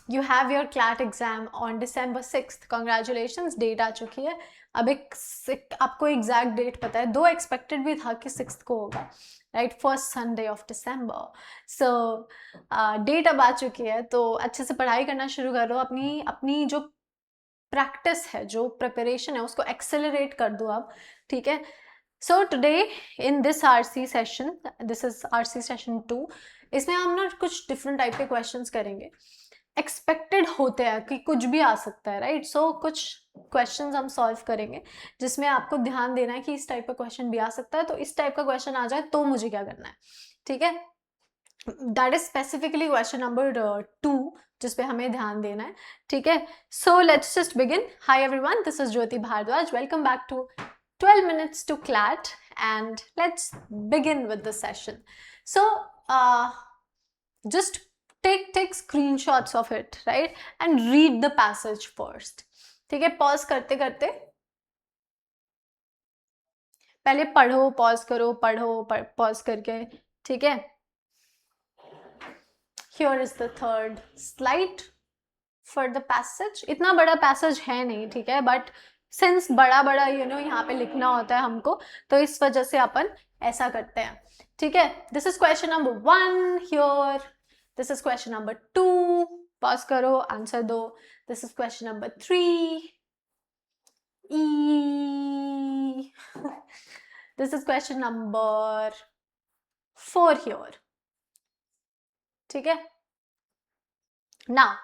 You have your CLAT exam on December 6th, congratulations, date आ चुकी है। अब आपको एग्जैक्ट डेट पता है, दो एक्सपेक्टेड भी था कि 6th को होगा, right, first Sunday of December। So date अब आ चुकी है, तो अच्छे से पढ़ाई करना शुरू करो, अपनी अपनी जो प्रैक्टिस है, जो प्रिपरेशन है, उसको एक्सेलरेट कर दो अब, ठीक है। So today in this RC session, this is RC session 2, इसमें हम ना कुछ डिफरेंट टाइप के क्वेश्चंस करेंगे। एक्सपेक्टेड होते हैं कि कुछ भी आ सकता है, राइट। सो कुछ क्वेश्चंस हम सॉल्व करेंगे जिसमें आपको ध्यान देना है कि इस टाइप का क्वेश्चन भी आ सकता है, तो इस टाइप का क्वेश्चन आ जाए तो मुझे क्या करना है, ठीक है। That is specifically question number 2 जिसपे हमें ध्यान देना है, ठीक है। So let's just begin. Hi everyone, this is Jyoti Bhardwaj, welcome back to 12 minutes to CLAT, and let's begin with the session. So just take screenshots of it, right, and read the passage first, ठीक है। Pause करते करते पहले पढ़ो, pause करो, पढ़ो, pause करके, ठीक है। Here is the third slide for the passage. इतना बड़ा passage है नहीं, ठीक है, बट सिंस बड़ा बड़ा यहाँ पे लिखना होता है हमको, तो इस वजह से अपन ऐसा करते हैं, ठीक है। This is question number 1 here, this is question number 2, pause करो, आंसर दो। This is question number 3, this is question number 4 here, ठीक है। Now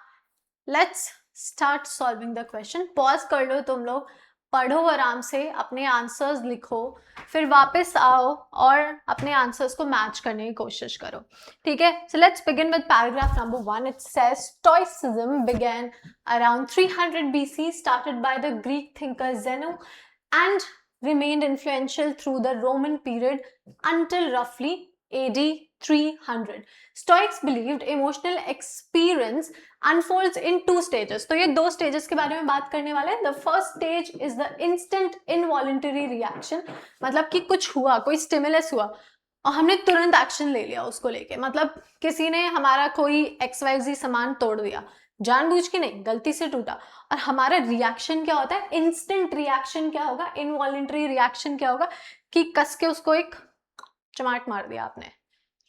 let's start solving the question. Pause कर लो तुम लोग, पढ़ो आराम से, अपने आंसर्स लिखो, फिर वापस आओ और अपने आंसर्स को मैच करने की कोशिश करो, ठीक है। So let's begin with paragraph number 1। It says stoicism began around 300 BC, started by the Greek thinker Zeno and remained influential through the Roman period until roughly AD 300. Stoics believed emotional experience unfolds in 2 stages. तो ये 2 stages के बारे में बात करने वाले हैं। The first stage is the instant involuntary reaction, मतलब कि कुछ हुआ, कोई stimulus हुआ और हमने तुरंत एक्शन ले लिया उसको लेके। मतलब किसी ने हमारा कोई XYZ सामान तोड़ दिया, जानबूझ के नहीं, गलती से टूटा, और हमारा रिएक्शन क्या होता है, इंस्टेंट रिएक्शन क्या होगा, इनवॉलंटरी रिएक्शन क्या होगा कि कस के उसको एक चमाट मार दिया आपने,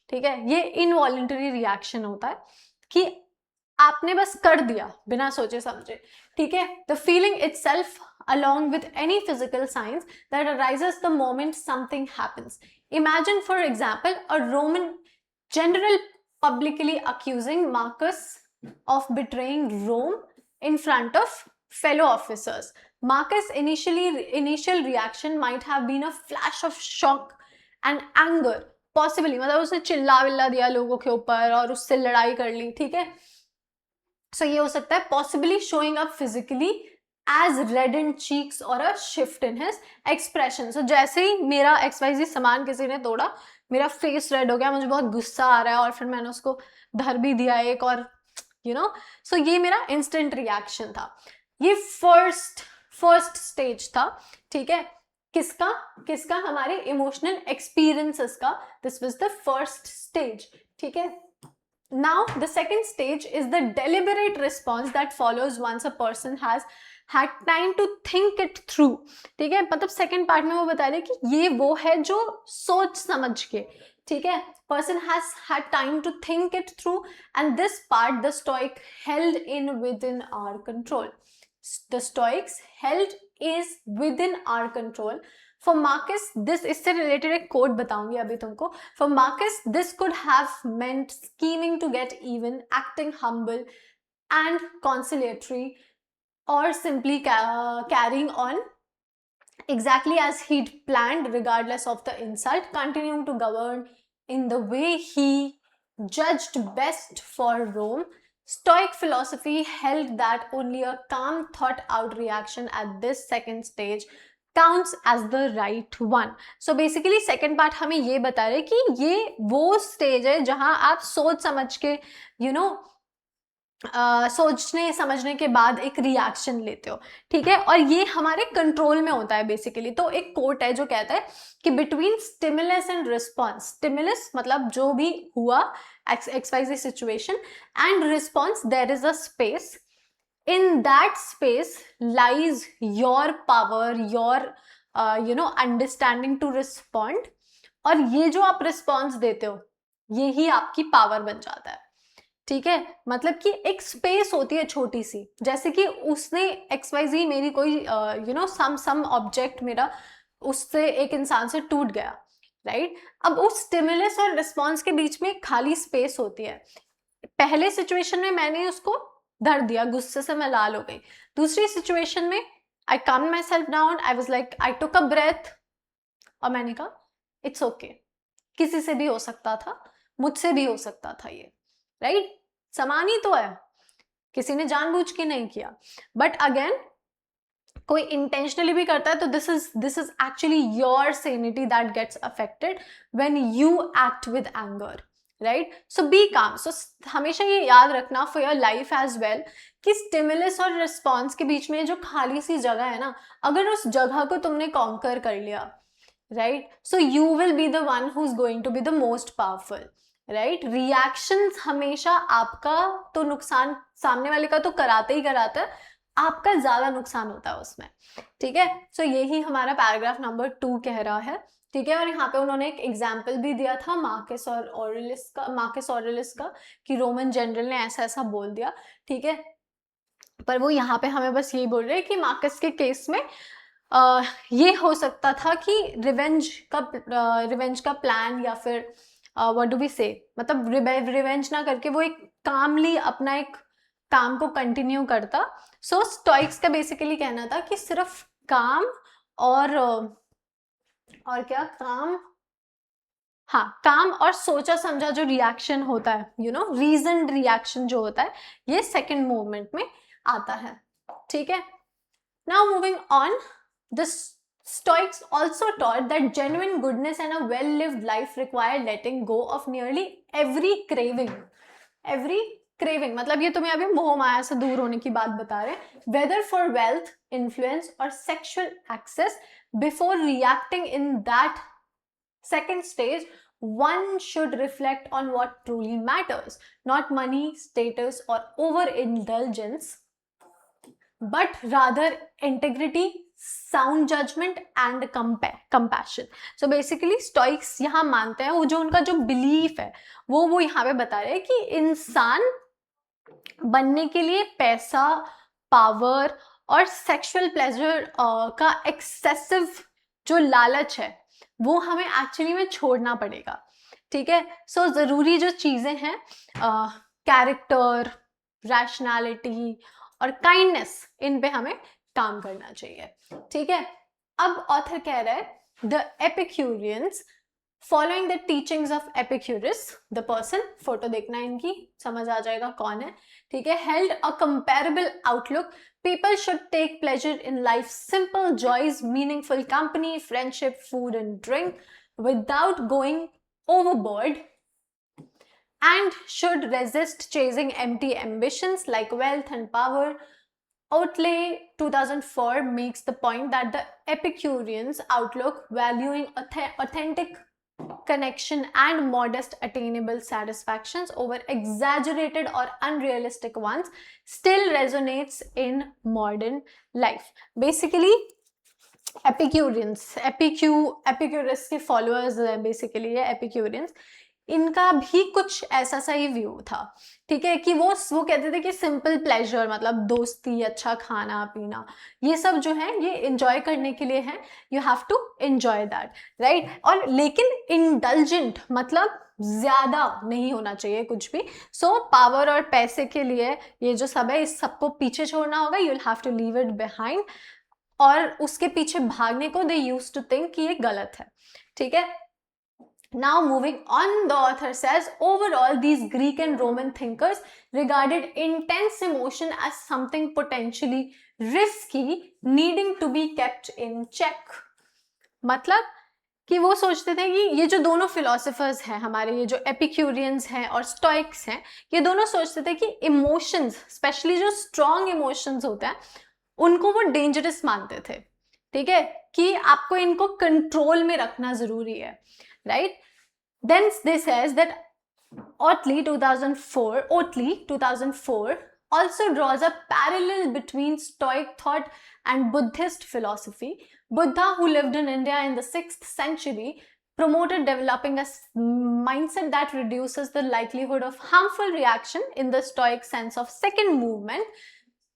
ठीक है। ये इनवॉलंटरी रिएक्शन होता है कि आपने बस कर दिया बिना सोचे समझे, ठीक है। The feeling itself along with any physical signs that arises the moment something happens. Imagine, for example, a Roman general publicly accusing Marcus of betraying Rome in front of fellow officers. Marcus' initial reaction might have been a flash of shock and anger, possibly, मतलब उसने चिल्ला villa दिया लोगों के ऊपर और उससे लड़ाई कर ली, ठीक है। सो ये हो सकता है possibly showing up physically as reddened cheeks or a shift in his expression. So जैसे ही मेरा XYZ सामान किसी ने तोड़ा, मेरा फेस रेड हो गया, मुझे बहुत गुस्सा आ रहा है और फिर मैंने उसको धर भी दिया एक, और सो ये मेरा इंस्टेंट रिएक्शन था। ये फर्स्ट स्टेज था, ठीक है। किसका हमारे इमोशनल एक्सपीरियंसेस का। This was the first stage, ठीक है। Now the second stage is the deliberate response that follows once a person has had time to think it through, ठीक है। मतलब सेकेंड पार्ट में वो बता रहे कि ये वो है जो सोच समझ के, ठीक है, person has had time to think it through, and this part the Stoic held in within our control. The Stoics held is within our control. For Marcus, this इससे रिलेटेड एक कोट बताऊंगी अभी तुमको। For Marcus, this could have meant scheming to get even, acting humble and conciliatory, or simply carrying on exactly as he'd planned regardless of the insult, continuing to govern in the way he judged best for Rome. Stoic philosophy held that only a calm, thought-out reaction at this second stage counts as the right one. So basically second part हमें ये बता रहे कि ये वो stage है जहां आप सोच समझ के सोचने समझने के बाद एक रिएक्शन लेते हो, ठीक है, और ये हमारे कंट्रोल में होता है बेसिकली। तो एक कोट है जो कहता है कि between stimulus and response, stimulus मतलब जो भी हुआ, XYZ situation, and response, there is a space. In that space lies your power, your understanding to respond. और ये जो आप रिस्पॉन्स देते हो, ये ही आपकी पावर बन जाता है. ठीक है, मतलब कि एक स्पेस होती है छोटी सी, जैसे कि उसने XYZ मेरी कोई सम ऑब्जेक्ट मेरा उससे एक इंसान से टूट गया, राइट. अब उस स्टिमुलस और रिस्पॉन्स के बीच में खाली स्पेस होती है. पहले सिचुएशन में मैंने उसको धर दिया, गुस्से से मैं लाल हो गई. दूसरी सिचुएशन में आई calmed myself down, I was like, I took a breath, और मैंने कहा इट्स ओके, किसी से भी हो सकता था, मुझसे भी हो सकता था ये, राइट. समान ही तो है, किसी ने जानबूझ के नहीं किया. बट अगेन कोई इंटेंशनली भी करता है तो this is actually your sanity that gets affected when you act with anger, right. So be calm. So हमेशा ये याद रखना for your life as well कि स्टिमुलस और रिस्पॉन्स के बीच में जो खाली सी जगह है ना, अगर उस जगह को तुमने कॉन्कर कर लिया, right, so you will be the one who is going to be the most powerful, right. Reactions हमेशा आपका तो नुकसान सामने वाले का तो कराते ही कराते हैं, आपका ज्यादा नुकसान होता है उसमें. ठीक है, सो यही हमारा पैराग्राफ नंबर 2 कह रहा है. ठीक है, और यहाँ पे उन्होंने एक एग्जाम्पल भी दिया था मार्कस ऑरेलिस का कि रोमन जनरल ने ऐसा ऐसा बोल दिया. ठीक है, पर वो यहाँ पे हमें बस यही बोल रहे हैं कि मार्कस के केस में ये हो सकता था कि रिवेंज का प्लान, या फिर व्हाट डू वी से, मतलब रिवेंज ना करके वो एक कामली अपना एक काम को कंटिन्यू करता. सो स्टोइक्स का बेसिकली कहना था कि सिर्फ काम और क्या, काम और सोचा समझा जो रिएक्शन होता है, रीजन रिएक्शन जो होता है, ये सेकंड मूवमेंट में आता है. ठीक है, now moving on, the Stoics also taught that genuine goodness and a well-lived life require letting go of nearly every craving. मतलब ये तुम्हें अभी मोह माया से दूर होने की बात बता रहे हैं. Whether for wealth, influence or sexual access, before reacting in that second stage, one should reflect on what truly matters. Not money, status or overindulgence, but rather integrity, sound judgment and compassion. So basically stoics यहाँ मानते हैं, वो जो उनका जो belief है वो यहाँ पे बता रहे हैं कि इंसान बनने के लिए पैसा, पावर और सेक्सुअल प्लेजर का एक्सेसिव जो लालच है वो हमें एक्चुअली में छोड़ना पड़ेगा. ठीक है, सो जरूरी जो चीजें हैं, कैरेक्टर, रैशनैलिटी और काइंडनेस, इन पे हमें काम करना चाहिए. ठीक है, अब ऑथर कह रहा है the Epicureans, following the teachings of Epicurus, the person, photo देखना इनकी, समझ आ जाएगा कौन है. ठीक है, held a comparable outlook. People should take pleasure in life's simple joys, meaningful company, friendship, food and drink without going overboard, and should resist chasing empty ambitions like wealth and power. Outlay 2004 makes the point that the Epicureans' outlook, valuing authentic connection and modest attainable satisfactions over exaggerated or unrealistic ones, still resonates in modern life. Basically Epicurus के followers basically है Epicureans, इनका भी कुछ ऐसा सा ही view था. ठीक है, कि वो कहते थे कि सिंपल प्लेजर मतलब दोस्ती, अच्छा खाना पीना, ये सब जो है ये एंजॉय करने के लिए है, you have to enjoy that, right. और लेकिन इंडल्जेंट मतलब ज्यादा नहीं होना चाहिए कुछ भी. सो पावर और पैसे के लिए ये जो सब है, इस सबको पीछे छोड़ना होगा. You will have to leave it behind, और उसके पीछे भागने को दे यूज्ड टू थिंक कि ये गलत है. ठीक है, now moving on, the author says overall these Greek and Roman thinkers regarded intense emotion as something potentially risky, needing to be kept in check. मतलब कि वो सोचते थे कि ये जो दोनों फिलोसोफर्स हैं हमारे, ये जो एपिक्यूरियंस हैं और स्टोइक्स हैं, ये दोनों सोचते थे कि इमोशंस, स्पेशली जो स्ट्रॉन्ग इमोशंस होते हैं, उनको वो डेंजरस मानते थे. ठीक है, कि आपको इनको कंट्रोल में रखना जरूरी है, right? Then they says that Otley 2004 also draws a parallel between Stoic thought and Buddhist philosophy. Buddha, who lived in India in the 6th century, promoted developing a mindset that reduces the likelihood of harmful reaction in the Stoic sense of second movement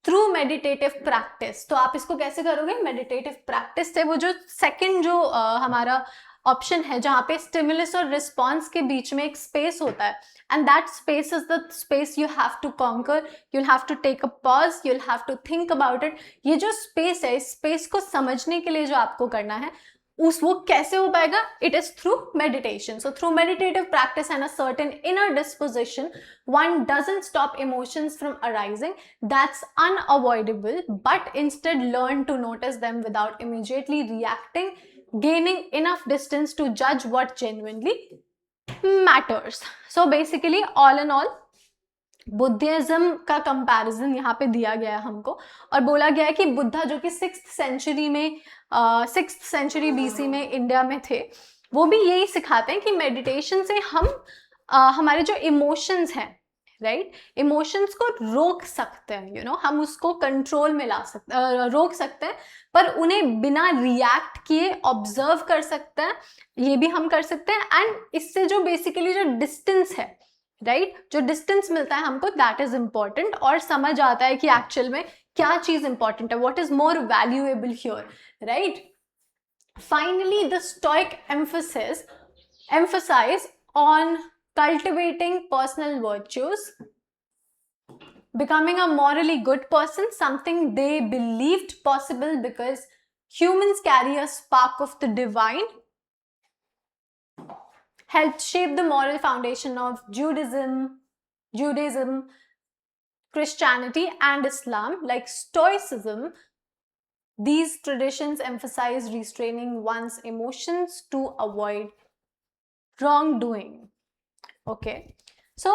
through meditative practice. तो आप इसको कैसे करोगे? Meditative practice से वो जो second जो हमारा ऑप्शन है जहां पे स्टिमुलस और रिस्पॉन्स के बीच में एक स्पेस होता है, and that space is the space you have to conquer. You'll have to take a pause, you'll have to think about it. ये जो स्पेस है, इस स्पेस को समझने के लिए जो आपको करना है, वो कैसे हो पाएगा? It is through meditation. So through meditative practice and a certain inner disposition, one doesn't stop emotions from arising. That's unavoidable, but instead learn to notice them without immediately reacting, gaining enough distance to judge what genuinely matters. So basically, all in all, Buddhism का comparison यहाँ पे दिया गया है हमको, और बोला गया है कि बुद्धा जो कि 6th सेंचुरी BC में इंडिया में थे, वो भी यही सिखाते हैं कि मेडिटेशन से हम हमारे जो इमोशंस हैं, राइट, इमोशंस को रोक सकते हैं. हम उसको कंट्रोल में ला सकते, रोक सकते हैं, पर उन्हें बिना रिएक्ट किए ऑब्जर्व कर सकते हैं. ये भी हम कर सकते हैं. एंड इससे जो बेसिकली जो डिस्टेंस है, राइट, जो डिस्टेंस मिलता है हमको, दैट इज इंपॉर्टेंट, और समझ आता है कि एक्चुअल में क्या चीज इंपॉर्टेंट है, what is more valuable here, right. Finally the stoic emphasize on cultivating personal virtues, becoming a morally good person, something they believed possible because humans carry a spark of the divine, helped shape the moral foundation of Judaism, Christianity, and Islam. Like Stoicism, these traditions emphasize restraining one's emotions to avoid wrongdoing. Okay, so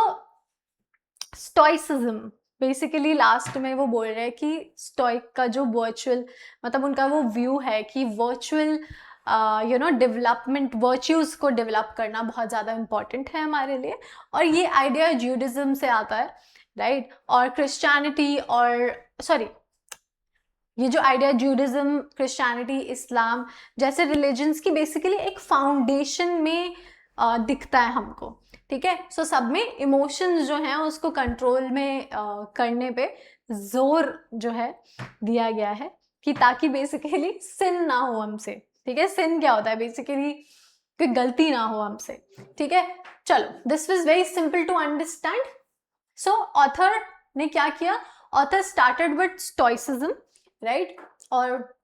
Stoicism basically last में वो बोल रहे हैं कि stoic का जो virtual, मतलब उनका वो व्यू है कि वर्चुअल डेवलपमेंट, वर्च्यूज को डेवलप करना बहुत ज़्यादा इंपॉर्टेंट है हमारे लिए. और ये आइडिया ज्यूडिज्म से आता है, राइट, और क्रिश्चियनिटी, और सॉरी, ये जो आइडिया ज्यूडिज्म, क्रिश्चियनिटी, इस्लाम जैसे रिलीजन्स की बेसिकली एक फाउंडेशन में दिखता है हमको. ठीक है. सो सब में इमोशंस जो हैं उसको कंट्रोल में करने पे जोर जो है दिया गया है, कि ताकि बेसिकली सिन ना हो हमसे. ठीक है. सिन क्या होता है? बेसिकली कोई गलती ना हो हमसे. ठीक है. चलो, this was very simple to understand. So author ने क्या किया? Author started with stoicism, right, और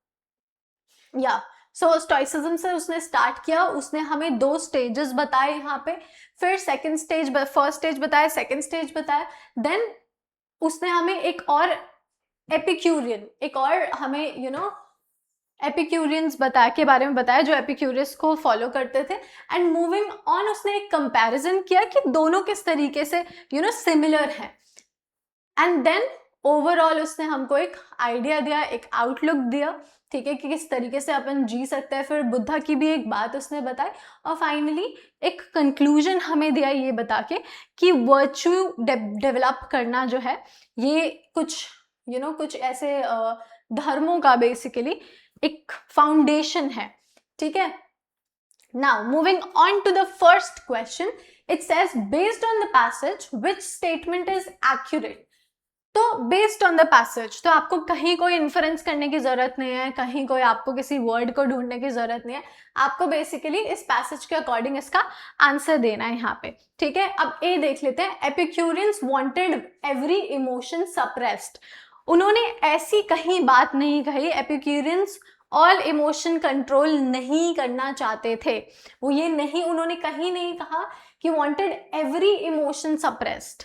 या सो स्टोइसिज्म से उसने स्टार्ट किया. उसने हमें 2 स्टेजेस बताए यहाँ पे, फिर सेकंड स्टेज, फर्स्ट स्टेज बताया, सेकंड स्टेज बताया, देन उसने हमें एक और एपिक्यूरियन, एक और हमें एपिक्यूरियंस के बारे में बताया जो एपिक्यूरियस को फॉलो करते थे. एंड मूविंग ऑन उसने एक कंपैरिजन किया कि दोनों किस तरीके से सिमिलर हैं. एंड देन ओवरऑल उसने हमको एक आइडिया दिया, एक आउटलुक दिया, ठीक है, कि किस तरीके से अपन जी सकते हैं. फिर बुद्धा की भी एक बात उसने बताई, और फाइनली एक कंक्लूजन हमें दिया ये बता के कि वर्च्यू डेवलप करना जो है ये कुछ कुछ ऐसे धर्मों का बेसिकली एक फाउंडेशन है. ठीक है. Now moving on to the first question, it says based on the passage which statement is accurate. तो बेस्ड ऑन द पैसेज, तो आपको कहीं कोई इन्फरेंस करने की जरूरत नहीं है, कहीं कोई आपको किसी वर्ड को ढूंढने की जरूरत नहीं है. आपको बेसिकली इस पैसेज के अकॉर्डिंग इसका आंसर देना है यहाँ पे. ठीक है. अब ए देख लेते हैं. एपिक्यूरियंस वांटेड एवरी इमोशन सप्रेस्ड. उन्होंने ऐसी कहीं बात नहीं कही. एपिक्यूरियंस ऑल इमोशन कंट्रोल नहीं करना चाहते थे. वो ये नहीं, उन्होंने कहीं नहीं कहा कि wanted every emotion suppressed,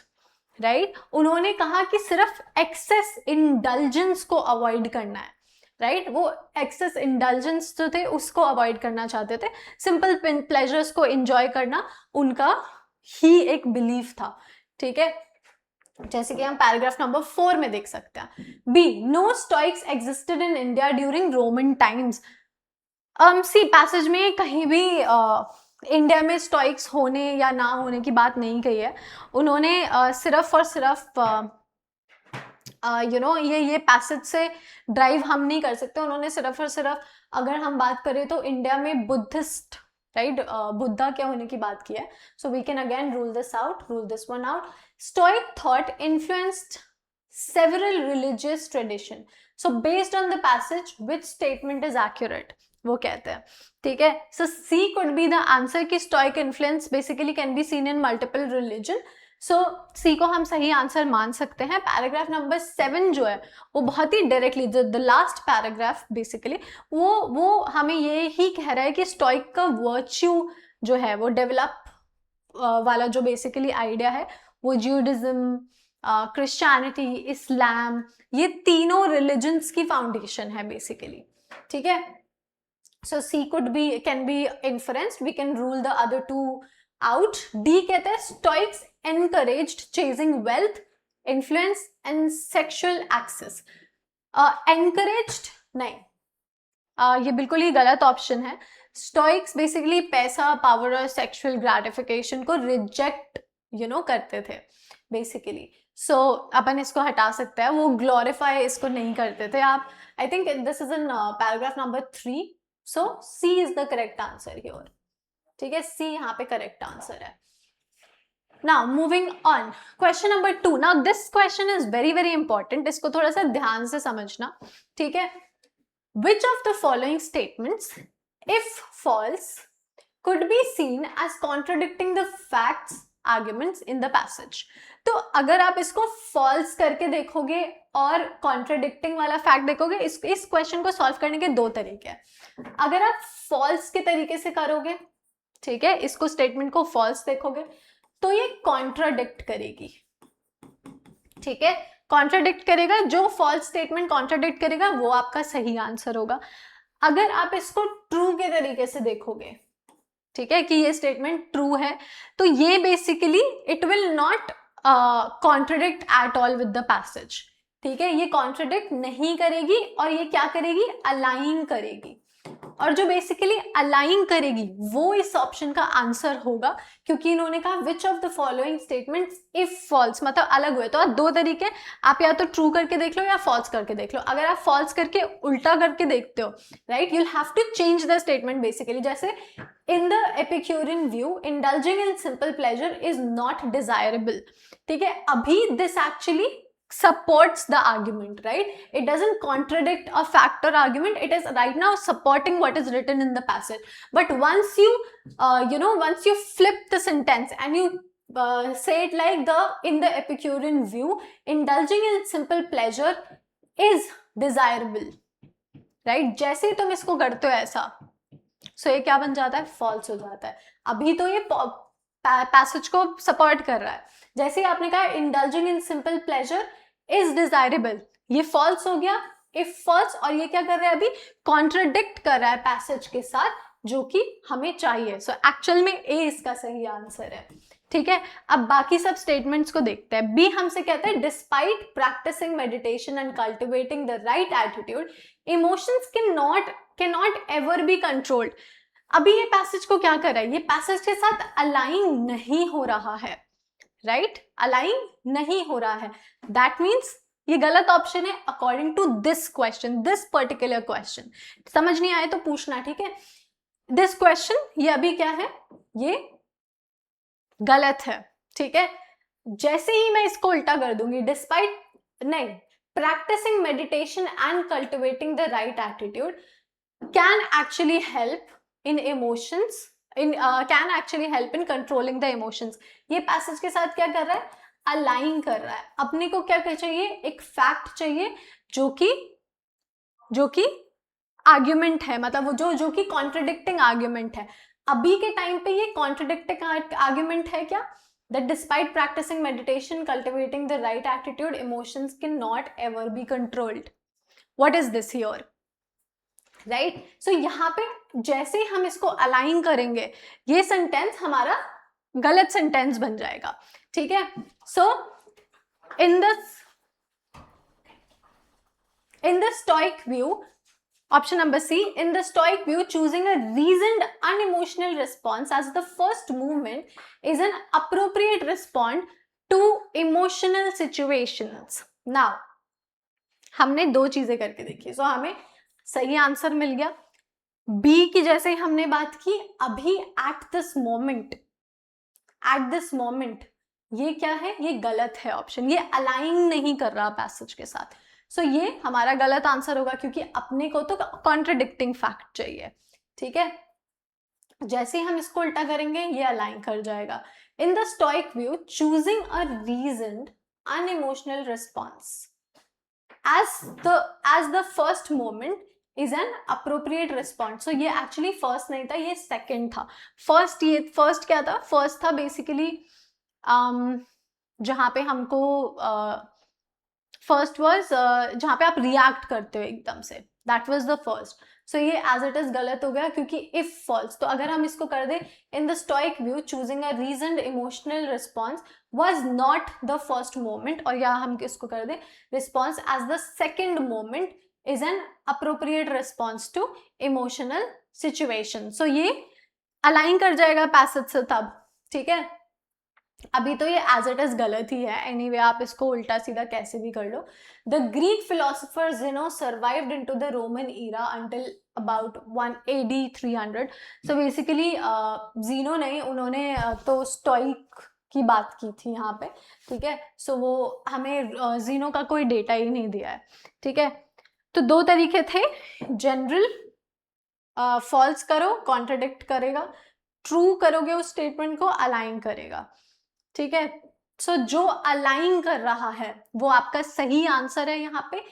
right. उन्होंने कहा कि सिर्फ एक्सेस इंडल्जेंस को अवॉइड करना है, राइट. वो एक्सेस इंडल्जेंस जो थे उसको अवॉइड करना चाहते थे. सिंपल प्लेजर्स को एंजॉय करना उनका ही एक बिलीफ था. ठीक है. जैसे कि हम पैराग्राफ नंबर 4 में देख सकते हैं. B, no Stoics existed in India during Roman times. C passage में कहीं भी इंडिया में स्टॉइक्स होने या ना होने की बात नहीं कही है उन्होंने, सिर्फ और सिर्फ ये पैसेज से ड्राइव हम नहीं कर सकते। उन्होंने सिर्फ और सिर्फ, अगर हम बात करें तो इंडिया में बुद्धिस्ट, राइट, बुद्धा क्या होने की बात की है। So we can again rule this one out. Stoic thought influenced several religious tradition, so based on the passage which statement is accurate, वो कहते हैं, ठीक है। so C could be the answer कि stoic influence basically can be seen in multiple religion, so C को हम सही answer मान सकते हैं। पैराग्राफ नंबर 7 जो है वो बहुत ही directly, the last paragraph basically वो हमें ये ही कह रहा है कि स्टोइक का वर्च्यू जो है वो डेवलप वाला जो बेसिकली आइडिया है वो ज्यूडिज्म, क्रिश्चियनिटी, इस्लाम, ये तीनों रिलीजन्स की फाउंडेशन है बेसिकली, ठीक है। So C could be, can be influenced, we can rule the other two out. D कहते हैं Stoics encouraged chasing wealth, influence and sexual access. Encouraged नहीं, ये बिल्कुल ही गलत ऑप्शन है। स्टोइक्स बेसिकली पैसा, पावर और सेक्सुअल ग्रेटिफिकेशन को रिजेक्ट करते थे बेसिकली। सो अपन इसको हटा सकते हैं, वो ग्लोरीफाई इसको नहीं करते थे। आप, I think this is in paragraph number 3, so C is the correct answer here, ठीक है। सी यहाँ पे करेक्ट आंसर है। Now moving on, question number 2. Now this question is very important, इसको थोड़ा सा ध्यान से समझना, ठीक है। Which of the following statements, if false, could be seen as contradicting the facts arguments in the passage? तो अगर आप इसको false करके देखोगे और contradicting वाला fact देखोगे, इस question को solve करने के दो तरीके हैं। अगर आप false के तरीके से करोगे, ठीक है, इसको statement को false देखोगे तो ये contradict करेगी, ठीक है, कॉन्ट्राडिक्ट करेगा। जो फॉल्स स्टेटमेंट कॉन्ट्राडिक्ट करेगा वो आपका सही आंसर होगा। अगर आप इसको ट्रू के तरीके से देखोगे, ठीक है, कि ये स्टेटमेंट ट्रू है, तो ये basically it will not contradict at all with the passage, ठीक है, ये कॉन्ट्राडिक्ट नहीं करेगी और ये क्या करेगी, अलाइन करेगी। और जो बेसिकली अलाइन करेगी वो इस ऑप्शन का आंसर होगा, क्योंकि इन्होंने कहा which of the following statements if false, मतलब अलग हुए। तो आप दो तरीके, आप या तो ट्रू करके देख लो या फॉल्स करके देख लो। अगर आप फॉल्स करके उल्टा करके देखते हो, right, you'll have to change the statement basically। जैसे in the Epicurean view, indulging in simple pleasure is not desirable, ठीक है, अभी this actually supports the argument, right? It doesn't contradict a fact or argument, it is right now supporting what is written in the passage. But once you once you flip the sentence and you say it like in the Epicurean view, indulging in simple pleasure is desirable, right? जैसे ही तुम इसको करते हो ऐसा, so ये क्या बन जाता है, false हो जाता है। अभी तो ये पैसेज को सपोर्ट कर रहा है। जैसे ही आपने कहा indulging in simple pleasure is desirable, ये false हो गया, if false, और ये क्या कर रहा है, अभी कॉन्ट्रडिक्ट कर रहा है पैसेज के साथ, जो कि हमें चाहिए। सो एक्चुअल में ए इसका सही आंसर है, ठीक है। अब बाकी सब स्टेटमेंट्स को देखते हैं। बी हमसे कहते हैं despite practising meditation and cultivating the right attitude, emotions can not ever be controlled. अभी ये पैसेज को क्या कर रहा है, ये पैसेज के साथ अलाइन नहीं हो रहा है, राइट, अलाइन नहीं हो रहा है। दैट मीन्स ये गलत ऑप्शन है according to this question, this particular question. समझ नहीं आए तो पूछना, ठीक है। दिस क्वेश्चन ये अभी क्या है, ये गलत है, ठीक है। जैसे ही मैं इसको उल्टा कर दूंगी, डिस्पाइट नहीं, practising meditation and cultivating the right attitude can actually help in emotions, can actually help in controlling the emotions. ये पैसेज के साथ क्या कर रहा है, अलाइन कर रहा है। अपने को क्या चाहिए, एक फैक्ट चाहिए जो कि आर्ग्यूमेंट है, मतलब वो जो कि कॉन्ट्रडिक्टिंग आर्ग्यूमेंट है। अभी के टाइम पे ये कॉन्ट्रडिक्टिंग आर्ग्यूमेंट है क्या, that despite practicing meditation, cultivating the right attitude, emotions cannot ever be controlled. What is this here? Right? So यहाँ पे जैसे ही हम इसको अलाइन करेंगे, ये सेंटेंस हमारा गलत सेंटेंस बन जाएगा, ठीक है। So in the Stoic view, Option number C, in the Stoic view, choosing a reasoned, unemotional response as the first movement is an appropriate response to emotional situations. Now, हमने दो चीजें करके देखी, so हमें सही आंसर मिल गया. B की जैसे ही हमने बात की, अभी at this moment, ये क्या है? ये गलत है ऑप्शन, ये अलाइन नहीं कर रहा पैसेज के साथ. सो ये हमारा गलत आंसर होगा, क्योंकि अपने को तो कॉन्ट्रडिक्टिंग फैक्ट चाहिए. ठीक है, जैसे ही हम इसको उल्टा करेंगे ये अलाइन कर जाएगा. In the Stoic view, choosing a reasoned unemotional response as the first moment is an appropriate response. So ये actually first नहीं था, ये second था. first क्या था? first था basically जहाँ पे हमको first was जहाँ पे आप react करते हो एकदम से, that was the first. So ये as it is गलत हो गया, क्योंकि if false, तो अगर हम इसको कर दे, in the stoic view choosing a reasoned emotional response was not the first moment, और या हम इसको कर दे response as the second moment is an appropriate response to emotional situation. So ये align कर जाएगा passage से तब. ठीक है, अभी तो ये as it is गलत ही है. anyway, आप इसको उल्टा सीधा कैसे भी कर लो. The Greek philosopher Zeno survived into the Roman era until about 1 AD 300. So basically Zeno नहीं, उन्होंने तो स्टोइक की बात की थी यहाँ पे. ठीक है, सो वो हमें जीनो का कोई डेटा ही नहीं दिया है. ठीक है, तो दो तरीके थे. जनरल फॉल्स करो, कॉन्ट्रडिक्ट करेगा. ट्रू करोगे उस स्टेटमेंट को, अलाइन करेगा. ठीक है, सो जो अलाइन कर रहा है वो आपका सही आंसर है यहाँ पे.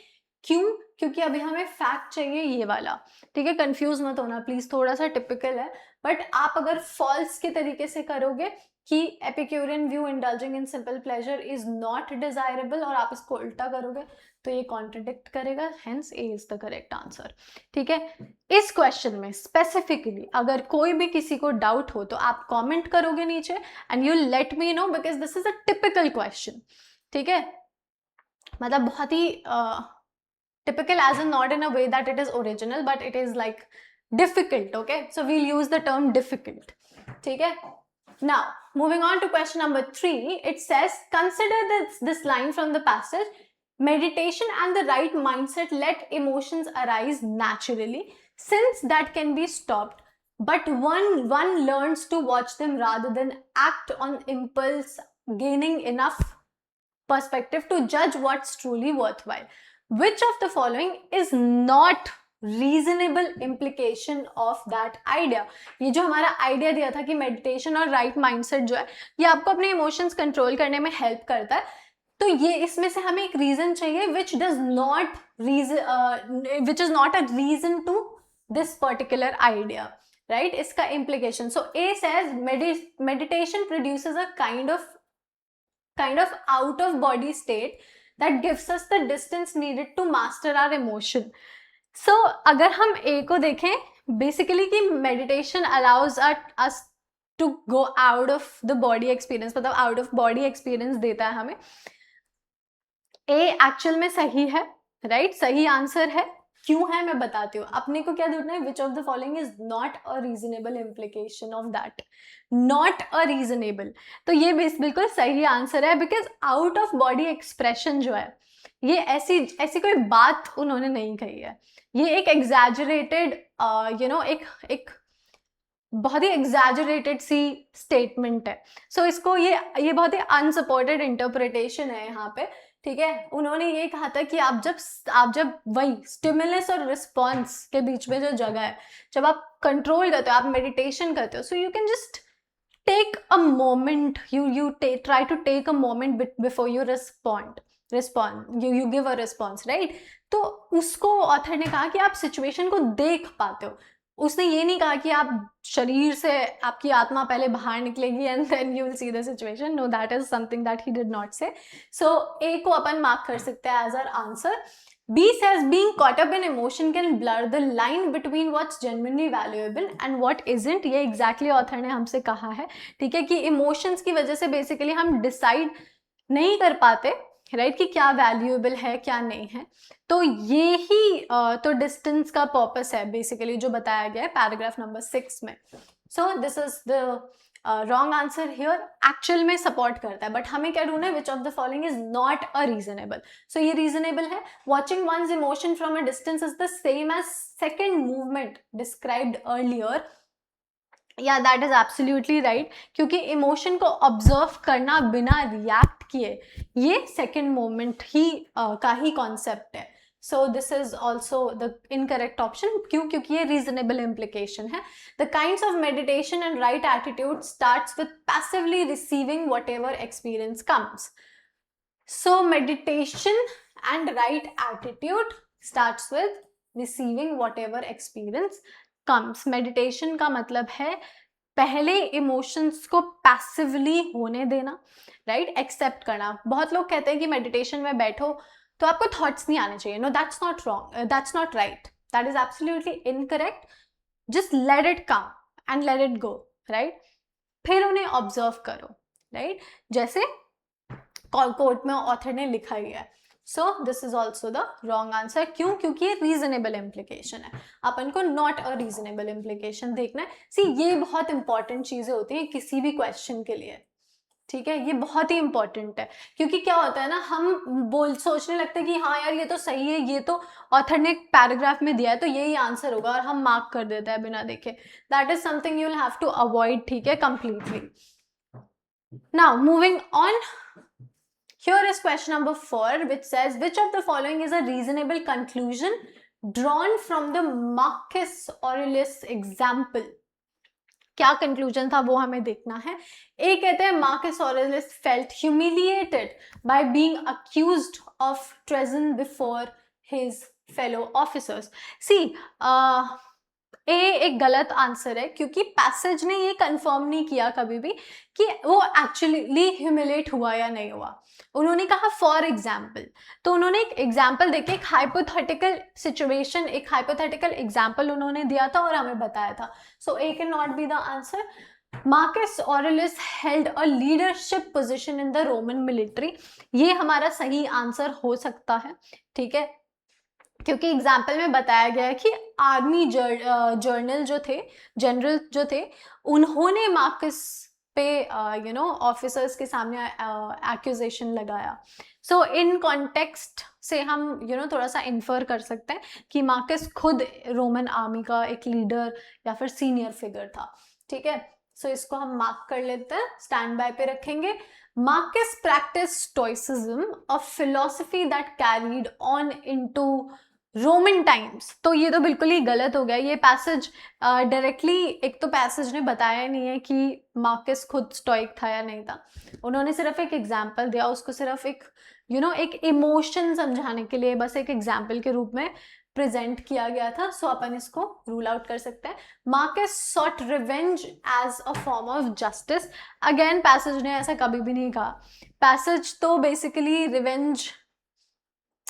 क्यों? क्योंकि अभी हमें फैक्ट चाहिए ये वाला. ठीक है, कंफ्यूज मत होना प्लीज, थोड़ा सा टिपिकल है. बट आप अगर फॉल्स के तरीके से करोगे कि Epicurean view indulging in simple pleasure is not desirable, और आप इसको उल्टा करोगे तो ये कॉन्ट्रडिक्ट करेगा. Hence A is the correct answer. ठीक है, इस क्वेश्चन में स्पेसिफिकली अगर कोई भी किसी को डाउट हो तो आप कमेंट करोगे नीचे and you let me know, because this is a typical question. ठीक है, मतलब बहुत ही typical as in not in a way that it is original, but it is like difficult. Okay, so we'll use the term difficult. ठीक है, now moving on to question number 3, it says consider this line from the passage, meditation and the right mindset let emotions arise naturally since that can be stopped, but one learns to watch them rather than act on impulse, gaining enough perspective to judge what's truly worthwhile. Which of the following is not reasonable implication of that idea? ये जो हमारा idea दिया था कि meditation और right mindset जो है ये आपको अपने इमोशंस कंट्रोल करने में हेल्प करता है, तो ये इसमें से हमें एक रीजन चाहिए which is not a reason to this particular idea, right? इसका implication. So A says meditation produces a kind of out of body state that gives us the distance needed to master our emotion. So अगर हम A को देखें, basically कि meditation allows us to go out of the body experience, मतलब out of body experience देता है हमें. A actual में सही है, right? सही आंसर है. क्यों है मैं बताती हूँ. अपने को क्या ढूंढना है? Which of the following is not a reasonable implication of that? Not a reasonable. तो ये बिल्कुल सही आंसर है, because out of body expression जो है ये ऐसी कोई बात उन्होंने नहीं कही है. ये एक exaggerated एक बहुत ही exaggerated सी statement है. So इसको ये बहुत ही unsupported interpretation है यहाँ पे. ठीक है, उन्होंने ये कहा था कि आप जब वही स्टिमुलस और रिस्पॉन्स के बीच में जो जगह है, जब आप कंट्रोल करते हो, आप मेडिटेशन करते हो, so you can just take a moment, you try to take a moment before you you give a response, right? तो उसको ऑथर ने कहा कि आप सिचुएशन को देख पाते हो. उसने ये नहीं कहा कि आप शरीर से आपकी आत्मा पहले बाहर निकलेगी and then you will see the situation. No, that is something that he did not say. So A को अपन मार्क कर सकते हैं as our answer. B says being caught up in emotion can blur the line between what's genuinely valuable and what isn't. ये exactly author ने हमसे कहा है. ठीक है, कि इमोशंस की वजह से बेसिकली हम डिसाइड नहीं कर पाते राइट, कि क्या वैल्यूएबल है क्या नहीं है। तो ये ही तो डिस्टेंस का पर्पस है बेसिकली जो बताया गया है पैराग्राफ नंबर 6 में। So this is the wrong answer here, actual में सपोर्ट करता है, बट हमें क्या ढूंढना है, which of the following is not a reasonable. सो ये रीजनेबल है। Watching one's emotion from a distance is the same as second movement described earlier. या दैट इज एब्सोल्युटली राइट, क्योंकि इमोशन को ऑब्जर्व करना बिना रिएक्ट किए ये सेकेंड मोमेंट ही का ही कॉन्सेप्ट है। सो this is also the incorrect option. क्यों? क्योंकि ये रीजनेबल इम्प्लीकेशन है। The kinds of meditation and right attitude starts with passively receiving what ever experience comes. So meditation and right attitude starts with receiving what ever experience comes. Meditation का मतलब है पहले emotions को passively होने देना, right, accept करना। बहुत लोग कहते हैं कि मेडिटेशन में बैठो तो आपको थॉट्स नहीं आने चाहिए। No, that's not wrong, that's not right, that is absolutely incorrect. Just let it come and let it go, right. फिर उन्हें ऑब्जर्व करो, राइट, जैसे कोर्ट में ऑथर ने लिखा ही है। सो this is also the wrong answer. क्यों? क्योंकि ये रीजनेबल इम्प्लीकेशन है, अपन को नॉट अ रीजनेबल इम्प्लीकेशन देखना है। सी, ये बहुत इंपॉर्टेंट चीजें होती हैं किसी भी क्वेश्चन के लिए, ठीक है, ये बहुत ही इंपॉर्टेंट है। क्योंकि क्या होता है ना, हम सोचने लगते हैं कि हाँ यार ये तो सही है, ये तो ऑथर ने पैराग्राफ में दिया है तो यही आंसर होगा, और हम मार्क कर देते हैं बिना देखे। That is something you will have to avoid, ठीक है, completely. Now moving on, here is question number 4, which says which of the following is a reasonable conclusion drawn from the Marcus Aurelius example। क्या conclusion था वो हमें देखना है। A कहते हैं Marcus Aurelius felt humiliated by being accused of treason before his fellow officers. C, A एक गलत आंसर है, क्योंकि पैसेज ने ये कंफर्म नहीं किया कभी भी कि वो एक्चुअली ह्यूमिलेट हुआ या नहीं हुआ। उन्होंने कहा फॉर एग्जाम्पल, तो उन्होंने एक एग्जाम्पल देके एक हाइपोथेटिकल सिचुएशन, एक हाइपोथेटिकल एग्जाम्पल उन्होंने दिया था और हमें बताया था। So A can not be the answer. Marcus Aurelius held a leadership position in the Roman military, ये हमारा सही आंसर हो सकता है, ठीक है, क्योंकि एग्जाम्पल में बताया गया है कि आर्मी जर्नल जो थे, जनरल जो थे, उन्होंने मार्कस पे ऑफिसर्स के सामने एक्यूजेशन लगाया। सो इन कॉन्टेक्स्ट से हम थोड़ा सा इन्फर कर सकते हैं कि मार्कस खुद रोमन आर्मी का एक लीडर या फिर सीनियर फिगर था, ठीक है। सो इसको हम मार्क कर लेते हैं, स्टैंड बाय पे रखेंगे। Marcus practiced stoicism, a philosophy that carried on into Roman times. तो ये तो बिल्कुल ही गलत हो गया। ये पैसेज डायरेक्टली, एक तो पैसेज ने बताया नहीं है कि मार्कस खुद स्टोइक था या नहीं था, उन्होंने सिर्फ एक एग्जाम्पल दिया, उसको सिर्फ एक एक इमोशन समझाने के लिए बस एक एग्जाम्पल के रूप में प्रेजेंट किया गया था। सो अपन इसको रूल आउट कर सकते हैं। Marcus sought revenge as a form of justice. Again passage ने ऐसा कभी भी नहीं कहा। पैसेज तो बेसिकली रिवेंज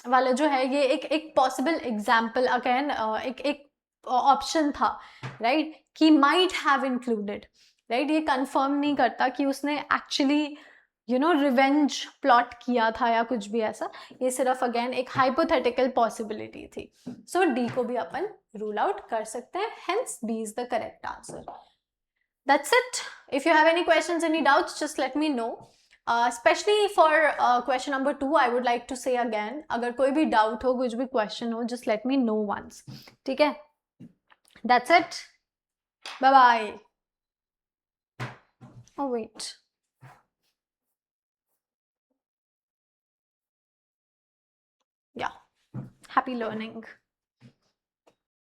वाला जो है ये एक पॉसिबल एग्जाम्पल, अगेन एक ऑप्शन था, राइट, कि माइट हैव इंक्लूडेड, राइट, ये कंफर्म नहीं करता कि उसने एक्चुअली रिवेंज प्लॉट किया था या कुछ भी ऐसा। ये सिर्फ अगेन एक हाइपोथेटिकल पॉसिबिलिटी थी। सो डी को भी अपन रूल आउट कर सकते हैं, hence B is the correct answer. That's it. If you have any questions, any doubts, just let me know. Especially for question number 2, I would like to say again, अगर कोई भी doubt हो, कुछ भी question हो, just let me know once. ठीक है? That's it. Bye bye. Oh wait. Yeah. Happy learning.